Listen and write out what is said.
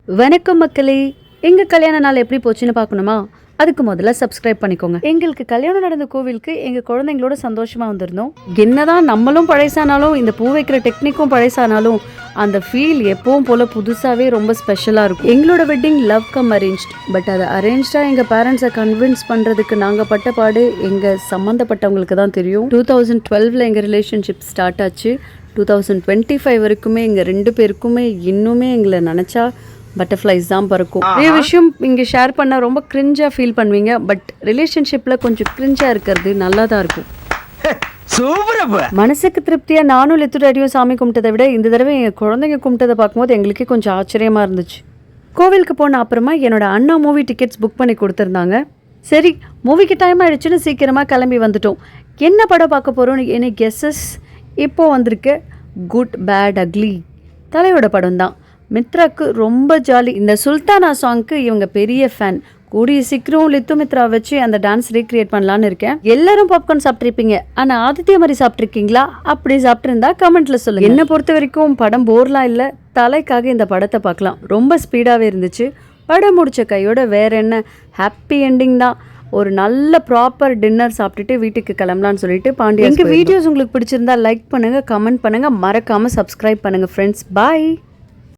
வணக்கம் மக்களே, எங்க கல்யாண நாள் எப்படி போச்சுன்னு பார்க்கணுமா? அதுக்கு முதல்ல சப்ஸ்கிரைப் பண்ணிக்கோங்க. எங்களுக்கு கல்யாணம் நடந்த கோவிலுக்கு எங்க குழந்தைங்களோட சந்தோஷமா வந்திருந்தோம். என்னதான் நம்மளும் பழசானாலும் இந்த பூ வைக்கிற டெக்னிக்கும் பழசானாலும் அந்த ஃபீல் எப்பவும் போல புதுசாவே ரொம்ப ஸ்பெஷலா இருக்கும். எங்களோட wedding love cum arranged. But அதை அரேஞ்ச்டா எங்க பேரண்ட்ஸை கன்வின்ஸ் பண்றதுக்கு நாங்க பட்ட பாடு எங்க சம்பந்தப்பட்டவங்களுக்கு தான் தெரியும். 2012 எங்க ரிலேஷன்ஷிப் ஸ்டார்ட் ஆச்சு. 2025 வரைக்குமே எங்க 2 பேருக்குமே இன்னுமே எங்களை நினைச்சா பட்டர்ஃப்ளைஸ் தான் பறக்கும். நிறைய விஷயம் இங்கே ஷேர் பண்ண ரொம்ப கிரிஞ்சாக ஃபீல் பண்ணுவீங்க. பட் ரிலேஷன்ஷிப்பில் கொஞ்சம் கிரிஞ்சாக இருக்கிறது நல்லா தான் இருக்கும். மனசுக்கு திருப்தியாக நானும் லித்துடாடியும் சாமி கும்பிட்டதை விட இந்த தடவை எங்கள் குழந்தைங்க கும்பிட்டதை பார்க்கும்போது எங்களுக்கே கொஞ்சம் ஆச்சரியமாக இருந்துச்சு. கோவிலுக்கு போன அப்புறமா என்னோட அண்ணா மூவி டிக்கெட்ஸ் புக் பண்ணி கொடுத்துருந்தாங்க. சரி, மூவிக்கு டைம் ஆகிடுச்சுன்னு சீக்கிரமாக கிளம்பி வந்துட்டோம். என்ன படம் பார்க்க போகிறோன்னு எனக்கு கெஸ்ஸஸ் இப்போ வந்திருக்கு. குட் பேட் அக்லி தலையோட படம் தான். மித்ராக்கு ரொம்ப ஜாலி. இந்த சுல்தானா சாங்க்கு இவங்க பெரிய ஃபேன். கூடிய சீக்கிரம் லித்து மித்ரா வச்சு அந்த டான்ஸ் ரீக்ரியேட் பண்ணலான்னு இருக்கேன். எல்லாரும் பாப்கார்ன் சாப்பிட்ருப்பீங்க, ஆனால் ஆதித்ய மாதிரி சாப்பிட்ருக்கீங்களா? அப்படி சாப்பிட்ருந்தா கமெண்ட்ல சொல்லுங்க. என்னை பொறுத்த வரைக்கும் படம் போர்லாம் இல்லை, தலைக்காக இந்த படத்தை பார்க்கலாம். ரொம்ப ஸ்பீடாகவே இருந்துச்சு. படம் முடிச்ச கையோட வேற என்ன, ஹாப்பி எண்டிங் தான். ஒரு நல்ல ப்ராப்பர் டின்னர் சாப்பிட்டுட்டு வீட்டுக்கு கிளம்பலான்னு சொல்லிட்டு பாண்டியா. எங்கள் வீடியோஸ் உங்களுக்கு பிடிச்சிருந்தா லைக் பண்ணுங்க, கமெண்ட் பண்ணுங்க, மறக்காம சப்ஸ்கிரைப் பண்ணுங்க ஃப்ரெண்ட்ஸ். பாய்.